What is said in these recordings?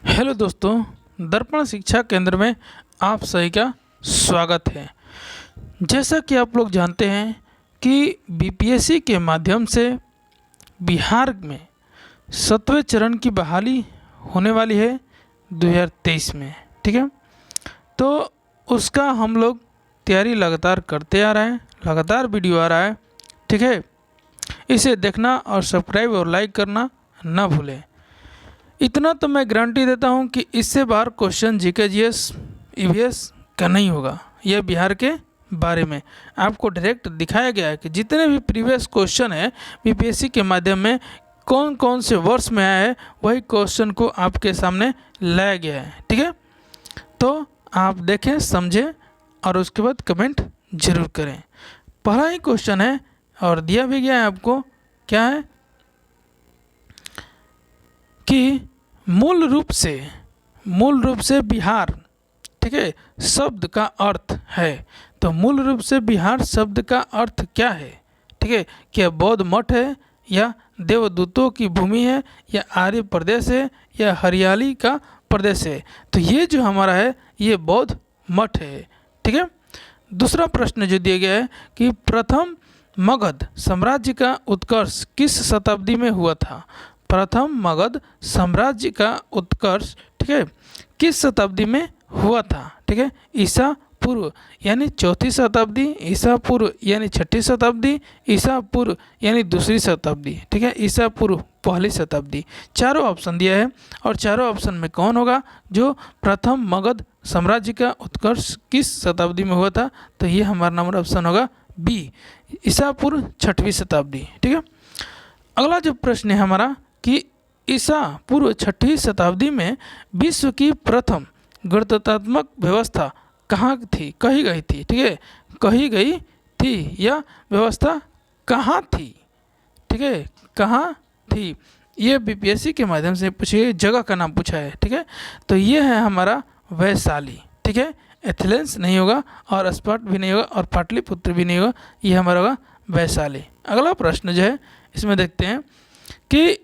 Hello दोस्तों, दर्पण शिक्षा केंद्र में आप सभी का स्वागत है। जैसा कि आप लोग जानते हैं कि बीपीएससी के माध्यम से बिहार में 7वें चरण की बहाली होने वाली है 2023 में। ठीक है, तो उसका हम लोग तैयारी लगातार करते आ रहे हैं, लगातार वीडियो आ रहा है। ठीक है, इसे देखना और सब्सक्राइब और लाइक करना ना भूलें। इतना तो मैं गारंटी देता हूं कि इससे बाहर क्वेश्चन जीके जीएस ईवीएस का नहीं होगा। यह बिहार के बारे में आपको डायरेक्ट दिखाया गया है कि जितने भी प्रीवियस क्वेश्चन है बीपीएससी के माध्यम में कौन कौन से वर्ष में आया है, वही क्वेश्चन को आपके सामने लाया गया है। ठीक है, तो आप देखें, समझें और उसके बाद कमेंट जरूर करें। पहला ही क्वेश्चन है और दिया भी गया है आपको, क्या है कि मूल रूप से बिहार, ठीक है, शब्द का अर्थ है। तो मूल रूप से बिहार शब्द का अर्थ क्या है? ठीक है, क्या बौद्ध मठ है, या देवदूतों की भूमि है, या आर्य प्रदेश है, या हरियाली का प्रदेश है? तो ये जो हमारा है ये बौद्ध मठ है। ठीक है, दूसरा प्रश्न जो दिया गया है कि प्रथम मगध साम्राज्य का उत्कर्ष किस शताब्दी में हुआ था? प्रथम मगध साम्राज्य का उत्कर्ष, ठीक है, किस शताब्दी में हुआ था? ठीक है, ईसा पूर्व यानी 4वीं शताब्दी, ईसा पूर्व यानी 6वीं शताब्दी, ईसा पूर्व यानी 2री शताब्दी, ठीक है, ईसा पूर्व 1ली शताब्दी। चारों ऑप्शन दिया है और चारों ऑप्शन में कौन होगा जो प्रथम मगध साम्राज्य का उत्कर्ष किस शताब्दी में हुआ था? तो ये हमारा नंबर ऑप्शन होगा बी, ईसा पूर्व 6वीं शताब्दी। ठीक है, अगला जो प्रश्न है हमारा कि ईसा पूर्व 6वीं शताब्दी में विश्व की प्रथम गणतंत्रात्मक व्यवस्था कहाँ थी, कही गई थी? ठीक है, कही गई थी या व्यवस्था कहाँ थी? ठीक है, कहाँ थी? ये बीपीएससी के माध्यम से पूछे जगह का नाम पूछा है। ठीक है, तो ये है हमारा वैशाली। ठीक है, एथेंस नहीं होगा और स्पार्ट भी नहीं होगा और पाटलिपुत्र भी नहीं होगा, ये हमारा होगा वैशाली। अगला प्रश्न जो है इसमें देखते हैं कि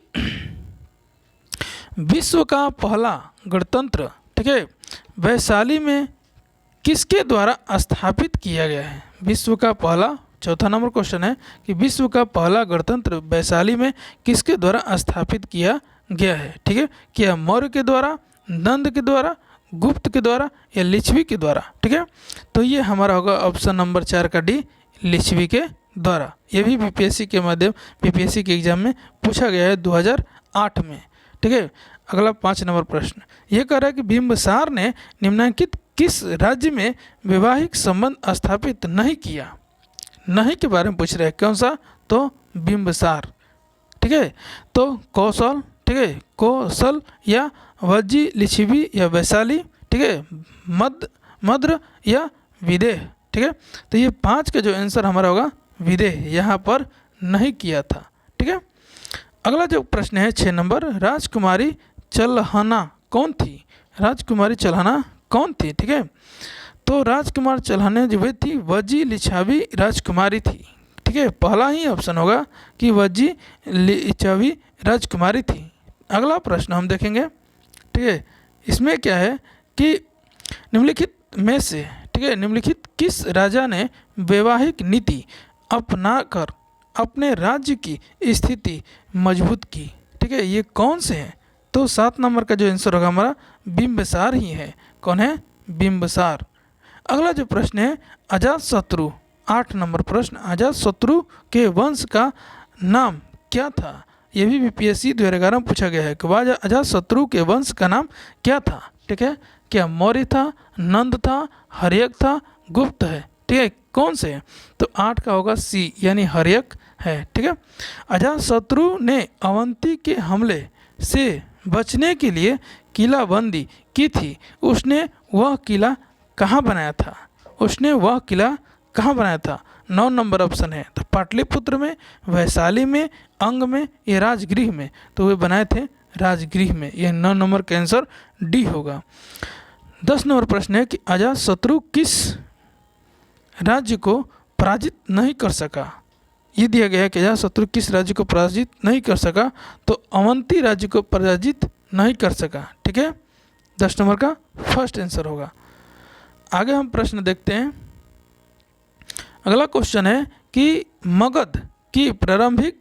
विश्व का पहला गणतंत्र, ठीक है, वैशाली में किसके द्वारा स्थापित किया गया है? विश्व का पहला, चौथा नंबर क्वेश्चन है कि विश्व का पहला गणतंत्र वैशाली में किसके द्वारा स्थापित किया गया है? ठीक है, क्या मौर्य के द्वारा, नंद के द्वारा, गुप्त के द्वारा, या लिच्छवी के द्वारा? ठीक है, तो ये हमारा होगा ऑप्शन नंबर 4 का डी, लिच्छवी के द्वारा। ये भी बीपीएससी के के एग्जाम में पूछा गया है 2008 में। ठीक है, अगला 5 नंबर प्रश्न ये कह रहा है कि बिंबिसार ने निम्नलिखित किस राज्य में वैवाहिक संबंध स्थापित नहीं किया? नहीं के बारे में पूछ रहे हैं, कौन सा? तो बिंबिसार। ठीक है, तो कौशल, ठीक है, कौशल या वज्जी, लिच्छवी या वैशाली, ठीक है, मद्र या विदेह। ठीक है, तो ये 5 का जो आंसर हमारा होगा विदेह, यहाँ पर नहीं किया था। ठीक है, अगला जो प्रश्न है 6 नंबर, राजकुमारी चल्हाना कौन थी? राजकुमारी चल्हाना कौन थी? ठीक है, तो राजकुमार चल्हाना जो थी वज्जी लिच्छवी राजकुमारी थी। ठीक है, पहला ही ऑप्शन होगा कि वज्जी लिच्छवी राजकुमारी थी। अगला प्रश्न हम देखेंगे। ठीक है, इसमें क्या है कि निम्नलिखित में से, ठीक है, निम्नलिखित किस राजा ने वैवाहिक नीति अपनाकर अपने राज्य की स्थिति मजबूत की? ठीक है, ये कौन से हैं? तो 7 नंबर का जो आंसर होगा हमारा बिंबिसार ही है। कौन है? बिंबिसार। अगला जो प्रश्न है अजातशत्रु, 8 नंबर प्रश्न, अजातशत्रु के वंश का नाम क्या था? ये भी बीपीएससी 2011 में पूछा गया है कि अजातशत्रु के वंश का नाम क्या था? ठीक है, क्या मौर्य था, नंद था, हर्यक था, गुप्त है? ठीक है, कौन से? तो 8 का होगा सी, यानी हर्यक है। ठीक है, अजातशत्रु ने अवंती के हमले से बचने के लिए किलाबंदी की थी। उसने वह किला कहाँ बनाया था? उसने वह किला कहाँ बनाया था? 9 नंबर ऑप्शन है, तो पाटलिपुत्र में, वैशाली में, अंग में, या राजगृह में? तो वे बनाए थे राजगृह में। यह 9 नंबर का आंसर डी होगा। 10 नंबर प्रश्न है कि अजातशत्रु किस राज्य को पराजित नहीं कर सका? ये दिया गया है कि अजातशत्रु किस राज्य को पराजित नहीं कर सका? तो अवंती राज्य को पराजित नहीं कर सका। ठीक है, 10 नंबर का फर्स्ट आंसर होगा। आगे हम प्रश्न देखते हैं। अगला क्वेश्चन है कि मगध की प्रारंभिक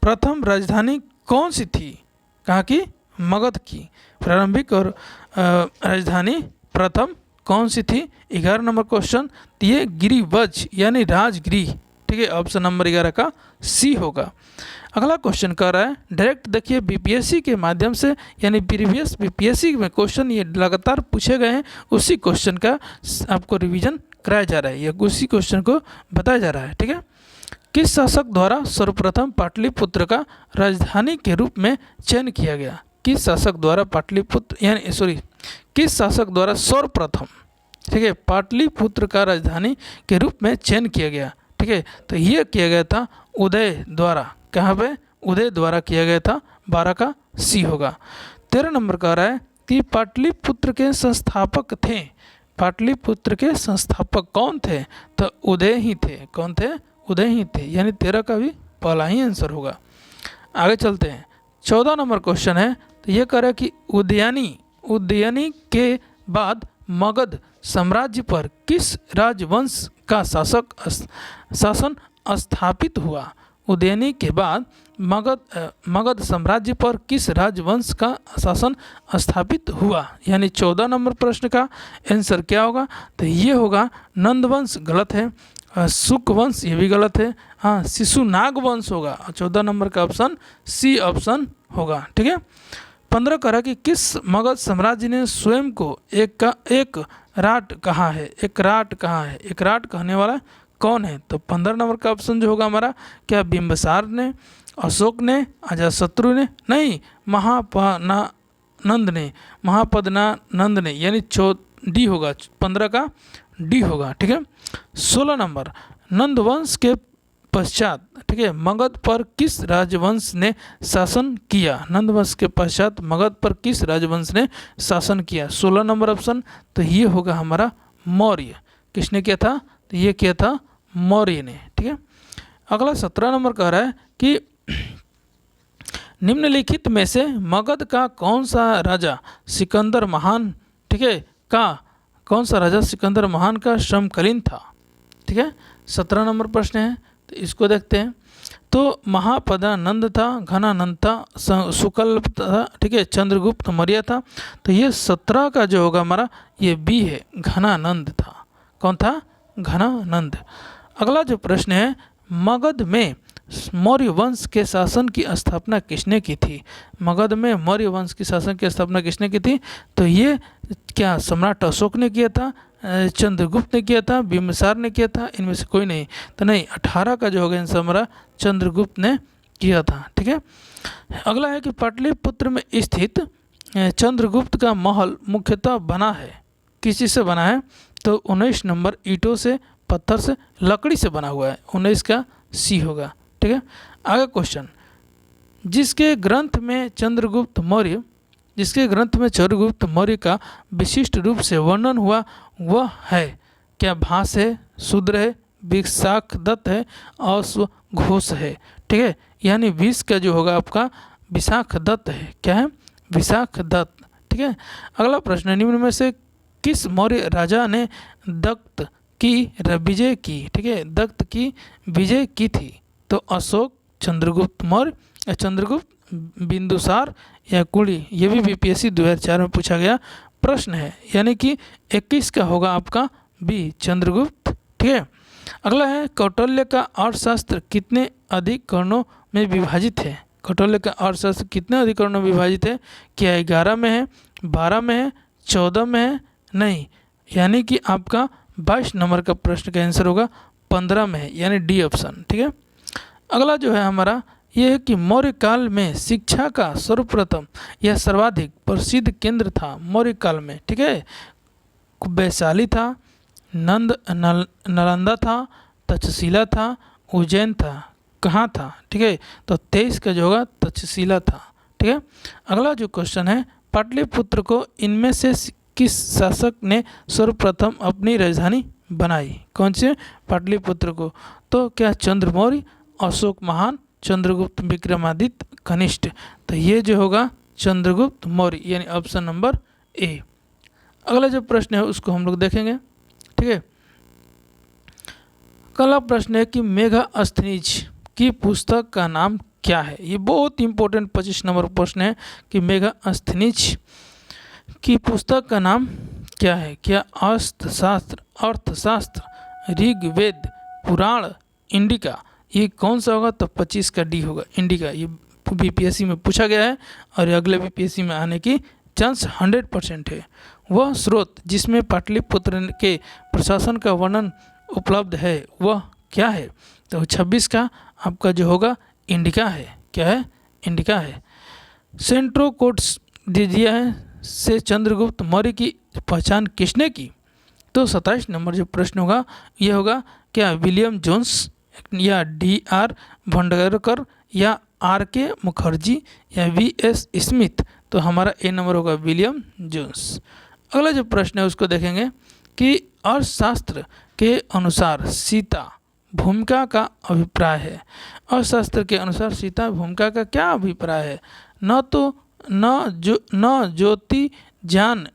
प्रथम राजधानी कौन सी थी। कहाँ की? मगध की प्रारंभिक और राजधानी प्रथम कौन सी थी? 11 नंबर क्वेश्चन। तो ये गिरिवज यानी राजगिरी, ठीक है, ऑप्शन नंबर 11 का सी होगा। अगला क्वेश्चन कर रहा है डायरेक्ट देखिए बीपीएससी के माध्यम से यानी प्रीवियस बीपीएससी में क्वेश्चन ये लगातार पूछे गए हैं, उसी क्वेश्चन का आपको रिवीजन कराया जा रहा है या उसी क्वेश्चन को बताया जा रहा है, ठीक है। किस शासक द्वारा सर्वप्रथम पाटलिपुत्र का राजधानी के रूप में चयन किया गया? किस शासक द्वारा पाटलिपुत्र यानी किस शासक द्वारा सर्वप्रथम, ठीक है, पाटलिपुत्र का राजधानी के रूप में चयन किया गया? ठीक है, तो ये किया गया था उदय द्वारा। कहाँ पे? उदय द्वारा किया गया था। 12 का सी होगा। 13 नंबर कह रहा है कि पाटलिपुत्र के संस्थापक थे। पाटलिपुत्र के संस्थापक कौन थे? तो उदय ही थे। कौन थे? उदय ही थे, यानी 13 का भी पहला ही आंसर होगा। आगे चलते हैं। 14 नंबर क्वेश्चन है, तो ये कह रहा है कि उदयनी के बाद मगध साम्राज्य पर किस राजवंश का शासन स्थापित हुआ? उदयनी के बाद मगध साम्राज्य पर किस राजवंश का शासन स्थापित हुआ? यानी 14 नंबर प्रश्न का आंसर क्या होगा? तो ये होगा नंदवंश, गलत है। शुक वंश, ये भी गलत है। हाँ, शिशुनाग वंश होगा। 14 नंबर का ऑप्शन सी ऑप्शन होगा, ठीक है। 15 कह कि किस मगध साम्राज्य ने स्वयं को एक राट कहा है? एक राट कहा है? एक राट कहने वाला कौन है? तो 15 नंबर का ऑप्शन जो होगा हमारा, क्या बिंबिसार ने, अशोक ने, अजातशत्रु ने? नहीं, महापद्मानंद ने, यानी डी होगा। 15 का डी होगा, ठीक है। 16 नंबर, नंदवंश के पश्चात, ठीक है, मगध पर किस राजवंश ने शासन किया? नंदवंश के पश्चात मगध पर किस राजवंश ने शासन किया? 16 नंबर ऑप्शन। तो ये होगा हमारा मौर्य। किसने किया था? तो ये किया था मौर्य ने, ठीक है। अगला 17 नंबर कह रहा है कि निम्नलिखित में से मगध का कौन सा राजा सिकंदर महान, ठीक है, का कौन सा राजा सिकंदर महान का समकालीन था? ठीक है, 17 नंबर प्रश्न है, तो इसको देखते हैं। तो महापदानंद था, घनानंद था, शुक्ल था, ठीक है, चंद्रगुप्त मौर्य था। तो ये 17 का जो होगा हमारा ये बी है, घनानंद था। कौन था? घनानंद। अगला जो प्रश्न है, मगध में मौर्य वंश के शासन की स्थापना किसने की थी? मगध में मौर्य वंश की शासन की स्थापना किसने की थी? तो ये क्या सम्राट अशोक ने किया था, चंद्रगुप्त ने किया था, बिंबिसार ने किया था? इनमें से कोई नहीं। तो नहीं, 18 का जो होगा आंसर हमारा चंद्रगुप्त ने किया था, ठीक है। अगला है कि पाटलिपुत्र में स्थित चंद्रगुप्त का महल मुख्यतः बना है, किस चीज़ से बना है? तो 19 नंबर, ईंटों से, पत्थर से, लकड़ी से बना हुआ है। 19 का सी होगा, ठीक है। आगे क्वेश्चन, जिसके ग्रंथ में चंद्रगुप्त मौर्य का विशिष्ट रूप से वर्णन हुआ वह है? क्या भास है, शूद्र है, विशाखदत्त है, अश्वघोष है? ठीक है, यानी 20 का जो होगा आपका विशाखदत्त है। क्या है? विशाखदत्त, ठीक है। अगला प्रश्न, निम्न में से किस मौर्य राजा ने दत्त की विजय की? ठीक है, दत्त की विजय की थी? तो अशोक, चंद्रगुप्त मौर्य, चंद्रगुप्त, बिंदुसार या कुली? ये भी बीपीएससी 2004 में पूछा गया प्रश्न है, यानी कि 21 का होगा आपका बी, चंद्रगुप्त, ठीक है। अगला है, कौटिल्य का अर्थशास्त्र कितने अधिकरणों में विभाजित है? कौटिल्य का अर्थशास्त्र कितने अधिकरणों में विभाजित है? क्या 11 में है, 12 में है, 14 में है? नहीं, यानी कि आपका 22 नंबर का प्रश्न का आंसर होगा 15 में है, यानी डी ऑप्शन, ठीक है। अगला जो है हमारा ये है कि मौर्य काल में शिक्षा का सर्वप्रथम या सर्वाधिक प्रसिद्ध केंद्र था मौर्य काल में, ठीक है। वैशाली था, नालंदा था, तक्षशिला था, उज्जैन था, कहाँ था? ठीक है, तो 23 का जो होगा तक्षशिला था, ठीक है। अगला जो क्वेश्चन है, पाटलिपुत्र को इनमें से किस शासक ने सर्वप्रथम अपनी राजधानी बनाई? कौन से? पाटलिपुत्र को। तो क्या चंद्र मौर्य, अशोक महान, चंद्रगुप्त, विक्रमादित्य, कनिष्ठ? तो ये जो होगा चंद्रगुप्त मौर्य, यानी ऑप्शन नंबर ए। अगला जो प्रश्न है उसको हम लोग देखेंगे। ठीक है, अगला प्रश्न है कि मेगास्थनीज की पुस्तक का नाम क्या है। ये बहुत इंपॉर्टेंट 25 नंबर प्रश्न है कि मेगास्थनीज की पुस्तक का नाम क्या है। क्या अर्थशास्त्र, ऋग्वेद, पुराण, इंडिका, ये कौन सा होगा? तो 25 का डी होगा, इंडिका। ये बीपीएससी में पूछा गया है और ये अगले बीपीएससी में आने की चांस 100% है। वह स्रोत जिसमें पाटलिपुत्र के प्रशासन का वर्णन उपलब्ध है वह क्या है? तो 26 का आपका जो होगा इंडिका है। क्या है? इंडिका है। सेंट्रोकोट्स दिया है से चंद्रगुप्त मौर्य की पहचान किसने की? तो 27 नंबर जो प्रश्न होगा यह होगा क्या विलियम जोन्स या DR भंडारकर या RK मुखर्जी या VS स्मिथ? तो हमारा ए नंबर होगा विलियम जोन्स। अगला जो प्रश्न है उसको देखेंगे कि अर्थशास्त्र के अनुसार सीता भूमिका का अभिप्राय है। अर्थशास्त्र के अनुसार सीता भूमिका का क्या अभिप्राय है? न ज्योति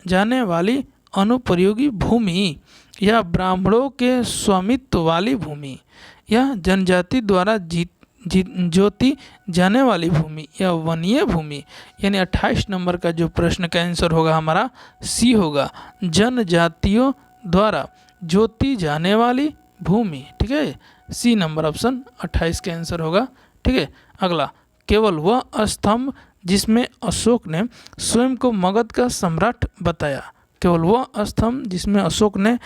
जाने वाली अनुपयोगी भूमि, या ब्राह्मणों के स्वामित्व वाली भूमि, या जनजाति द्वारा ज्योति जाने वाली भूमि, या वनीय भूमि। यानी 28 नंबर का जो प्रश्न का आंसर होगा हमारा सी होगा, जनजातियों द्वारा ज्योति जाने वाली भूमि। ठीक है, सी नंबर ऑप्शन 28 का आंसर होगा। ठीक है, अगला, केवल वह स्तंभ जिसमें अशोक ने स्वयं को मगध का सम्राट बताया। केवल वह स्तंभ जिसमें अशोक ने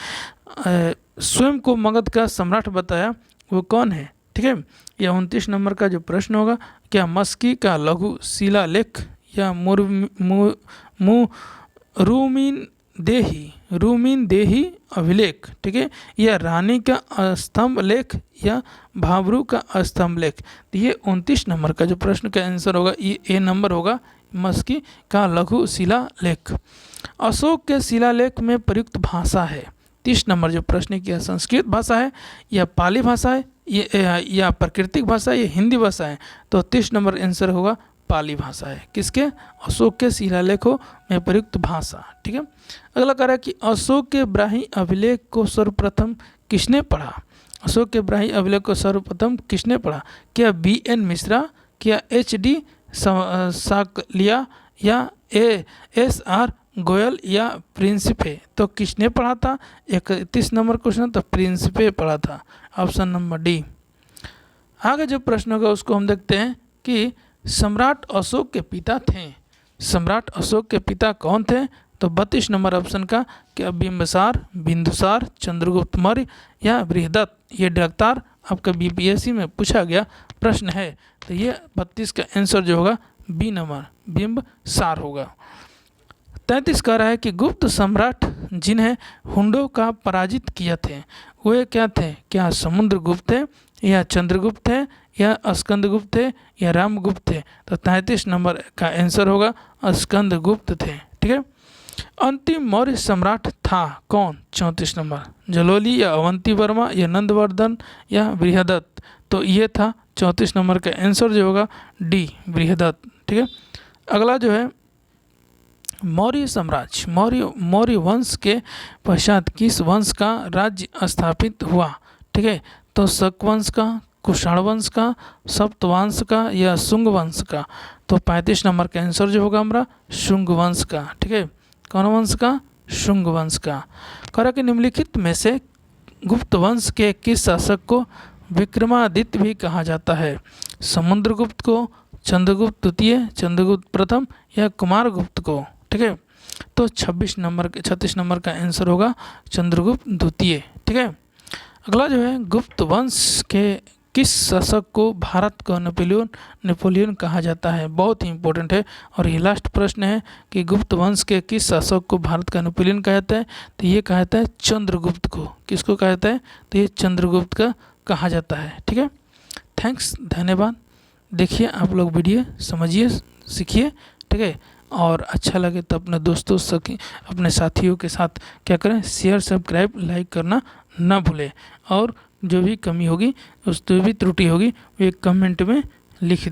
स्वयं को मगध का सम्राट बताया वो कौन है? ठीक है, यह 29 नंबर का जो प्रश्न होगा क्या मस्की का लघु शिलालेख या रूमीन देही अभिलेख, ठीक है, या रानी का स्तंभ लेख या भाबरू का स्तंभ लेख? तो ये 29 नंबर का जो प्रश्न का आंसर होगा ये ए नंबर होगा, मस्की का लघु शिलालेख। अशोक के शिलालेख में प्रयुक्त भाषा है। 30 नंबर जो प्रश्न किया संस्कृत भाषा है या पाली भाषा है या प्राकृतिक भाषा या हिंदी भाषा है? तो 30 नंबर आंसर होगा पाली भाषा है। किसके? अशोक के शिलालेखों में प्रयुक्त भाषा। ठीक है, अगला कह रहा है कि अशोक के ब्राह्मी अभिलेख को सर्वप्रथम किसने पढ़ा? अशोक के ब्राह्मी अभिलेख को सर्वप्रथम किसने पढ़ा? क्या BN मिश्रा, क्या HD साकलिया, या SR गोयल, या प्रिंसिपे? तो किसने पढ़ा था? 31 नंबर क्वेश्चन तो प्रिंसिपे पढ़ा था, ऑप्शन नंबर डी। आगे जो प्रश्न होगा उसको हम देखते हैं कि सम्राट अशोक के पिता थे। सम्राट अशोक के पिता कौन थे? तो 32 नंबर ऑप्शन का क्या बिंबिसार, बिंदुसार, चंद्रगुप्त मौर्य या बृहदत्त? ये डायरेक्टर आपका बीपीएससी में पूछा गया प्रश्न है। तो ये 32 का आंसर जो होगा बी नंबर बिंबिसार होगा। 33 कह रहा है कि गुप्त सम्राट जिन्हें हुंडों का पराजित किया थे वे क्या थे? क्या समुद्रगुप्त थे, या चंद्रगुप्त थे, या स्कंदगुप्त थे, या रामगुप्त थे? तो 33 नंबर का आंसर होगा स्कंदगुप्त थे। ठीक है, अंतिम मौर्य सम्राट था कौन? 34 नंबर जलोली, या अवंती वर्मा, या नंदवर्धन, या बृहदत्त? तो ये था 34 नंबर का आंसर जो होगा डी बृहदत्त। ठीक है, अगला जो है मौर्य साम्राज्य, मौर्य वंश के पश्चात किस वंश का राज्य स्थापित हुआ? ठीक है, तो शक वंश का, कुषाण वंश का, सप्तवंश का, या शुंग वंश का? तो 35 नंबर का आंसर जो होगा हमारा शुंग वंश का। ठीक है, कौन वंश का? शुंग वंश का। कह कि निम्नलिखित में से गुप्त वंश के किस शासक को विक्रमादित्य भी कहा जाता है? समुद्रगुप्त को, चंद्रगुप्त द्वितीय, चंद्रगुप्त प्रथम, या कुमारगुप्त को? ठीक है, तो 36 नंबर का आंसर होगा चंद्रगुप्त द्वितीय। ठीक है, अगला जो है गुप्त वंश के किस शासक को भारत का नेपोलियन कहा जाता है? बहुत ही इंपॉर्टेंट है और ये लास्ट प्रश्न है कि गुप्त वंश के किस शासक को भारत का नेपोलियन कहा जाता है? तो ये कहा जाता है चंद्रगुप्त को। किसको कहा जाता है? तो ये चंद्रगुप्त का कहा जाता है। ठीक है, थैंक्स, धन्यवाद। देखिए आप लोग वीडियो समझिए, सीखिए। ठीक है, और अच्छा लगे तो अपने दोस्तों अपने साथियों के साथ क्या करें, शेयर, सब्सक्राइब, लाइक करना ना भूलें। और जो भी कमी होगी, जो भी त्रुटि होगी वो एक कमेंट में लिख